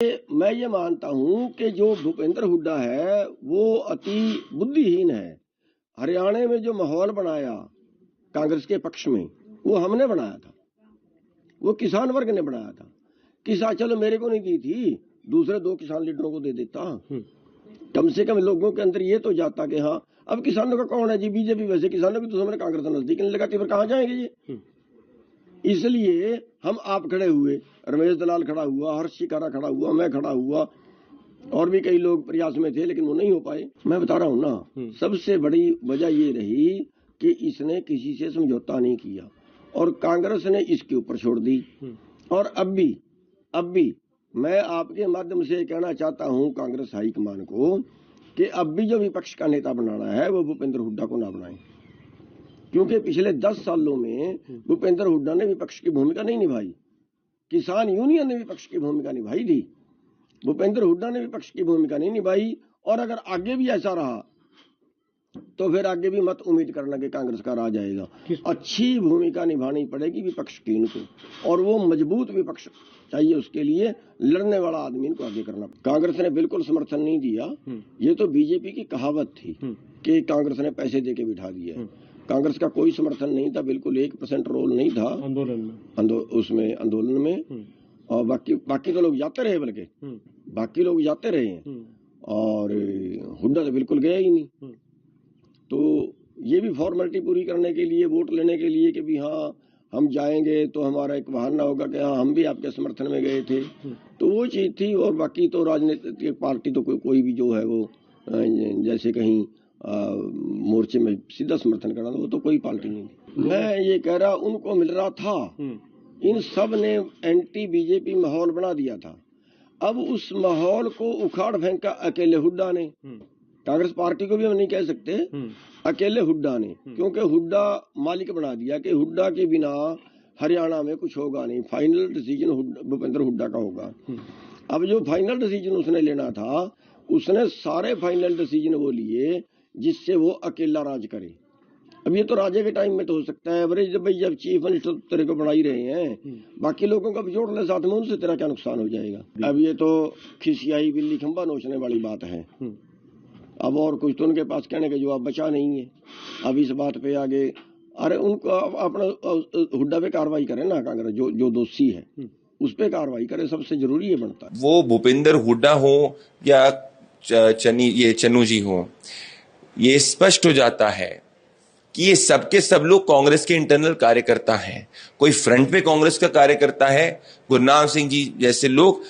मैं ये मानता हूं कि जो भूपेंद्र हुड्डा है वो अति बुद्धिहीन है। हरियाणा में जो माहौल बनाया कांग्रेस के पक्ष में वो हमने बनाया था, वो किसान वर्ग ने बनाया था। किसान चलो मेरे को नहीं दी थी, दूसरे 2 किसान लीडरों को दे देता, कम से कम लोगों के अंदर ये तो जाता कि हाँ अब किसानों का कौन है जी, बीजेपी। वैसे किसानों की तो हमने कांग्रेस नजदीक नहीं लगाती, फिर कहाँ जाएंगे ये। इसलिए हम आप खड़े हुए, रमेश दलाल खड़ा हुआ, हर्ष शिकारा खड़ा हुआ, मैं खड़ा हुआ, और भी कई लोग प्रयास में थे लेकिन वो नहीं हो पाए। मैं बता रहा हूं ना, सबसे बड़ी वजह ये रही कि इसने किसी से समझौता नहीं किया और कांग्रेस ने इसके ऊपर छोड़ दी। और अब भी मैं आपके माध्यम से कहना चाहता हूं कांग्रेस हाईकमान को कि अब भी जो विपक्ष का नेता बनाना है वो भूपेंद्र हुड्डा को ना बनाए, क्योंकि पिछले 10 सालों में भूपेंद्र हुड्डा ने विपक्ष की भूमिका नहीं निभाई। किसान यूनियन ने विपक्ष की भूमिका निभाई थी, भूपेंद्र हुड्डा ने विपक्ष की भूमिका नहीं निभाई। और अगर आगे भी ऐसा रहा तो फिर आगे भी मत उम्मीद करना कि कांग्रेस का राज आएगा। अच्छी भूमिका निभानी पड़ेगी विपक्ष की इनको, और वो मजबूत विपक्ष चाहिए, उसके लिए लड़ने वाला आदमी इनको आगे करना। कांग्रेस ने बिल्कुल समर्थन नहीं दिया, ये तो बीजेपी की कहावत थी कि कांग्रेस ने पैसे देके बिठा दिया। कांग्रेस का कोई समर्थन नहीं था, बिल्कुल 1% रोल नहीं था आंदोलन में। और बाकी तो लोग जाते रहे, बल्कि बाकी लोग जाते रहे हैं, और हुड्डा तो बिल्कुल गया ही नहीं। तो ये भी फॉर्मेलिटी पूरी करने के लिए, वोट लेने के लिए कि भी हाँ हम जाएंगे तो हमारा एक बहाना होगा कि हाँ हम भी आपके समर्थन में गए थे, तो वो चीज थी। और बाकी तो राजनीतिक पार्टी तो कोई भी जो है वो जैसे कहीं मोर्चे में सीधा समर्थन करना, वो तो कोई पार्टी नहीं थी। मैं ये कह रहा उनको मिल रहा था, इन सब ने एंटी बीजेपी माहौल बना दिया था। अब उस माहौल को उखाड़ फेंका अकेले हुड्डा ने। कांग्रेस पार्टी को भी हम नहीं कह सकते, अकेले हुड्डा ने, क्योंकि हुड्डा मालिक बना दिया कि हुड्डा के बिना हरियाणा में कुछ होगा नहीं, फाइनल डिसीजन भूपेंद्र हुड्डा का होगा। अब जो फाइनल डिसीजन उसने लेना था, उसने सारे फाइनल डिसीजन वो लिए जिससे वो अकेला राज करे। अब ये तो राजे के टाइम में तो हो सकता है, अरे जब भाई जब चीफ मिनिस्टर तेरे को बना ही रहे हैं, बाकी लोगों का भी जोड़ ले साथ में, उनसे तेरा क्या नुकसान हो जाएगा। अब ये तो खिसियाई बिल्ली खंबा नोचने वाली बात है। अब और कुछ तो उनके पास कहने का जवाब बचा नहीं है। अब इस बात पे आगे अरे उनको अपना हुड्डा पे कार्रवाई करे ना कांग्रेस, जो दोषी है उस पे कार्रवाई करे, सबसे जरूरी है बनता है। वो भूपेंद्र हुड्डा हो या चन्नू जी हो, ये स्पष्ट हो जाता है कि ये सबके सब लोग कांग्रेस के इंटरनल कार्यकर्ता हैं। कोई फ्रंट पे कांग्रेस का कार्यकर्ता है, गुरनाम सिंह जी जैसे लोग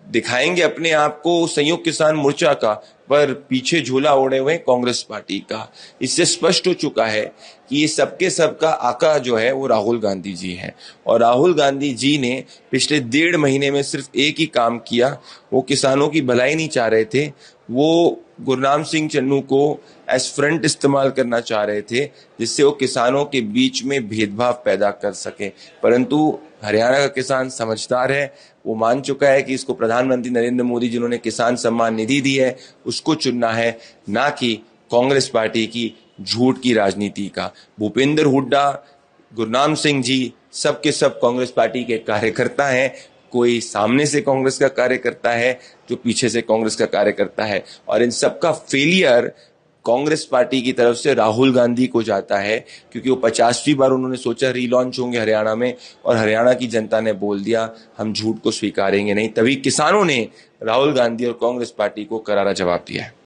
दिखाएंगे अपने आप को संयुक्त किसान मोर्चा का, पर पीछे झोला ओढ़े हुए कांग्रेस पार्टी का। इससे स्पष्ट हो चुका है कि ये सबके सबका आका जो है वो राहुल गांधी जी हैं, और राहुल गांधी जी ने पिछले 1.5 महीने में सिर्फ एक ही काम किया, वो किसानों की भलाई नहीं चाह रहे थे, वो गुरनाम सिंह चन्नू को एज फ्रंट इस्तेमाल करना चाह रहे थे जिससे वो किसानों के बीच में भेदभाव पैदा कर सके। परंतु हरियाणा का किसान समझदार है, वो मान चुका है कि इसको प्रधानमंत्री नरेंद्र मोदी जिन्होंने किसान सम्मान निधि दी है उसको चुनना है, ना कि कांग्रेस पार्टी की झूठ की राजनीति का। भूपेंद्र हुड्डा, गुरनाम सिंह जी सब के सब कांग्रेस पार्टी के कार्यकर्ता हैं। कोई सामने से कांग्रेस का कार्यकर्ता है, जो पीछे से कांग्रेस का कार्यकर्ता है, और इन सबका फेलियर कांग्रेस पार्टी की तरफ से राहुल गांधी को जाता है, क्योंकि वो 50वीं बार उन्होंने सोचा रीलॉन्च होंगे हरियाणा में, और हरियाणा की जनता ने बोल दिया हम झूठ को स्वीकारेंगे नहीं। तभी किसानों ने राहुल गांधी और कांग्रेस पार्टी को करारा जवाब दिया है।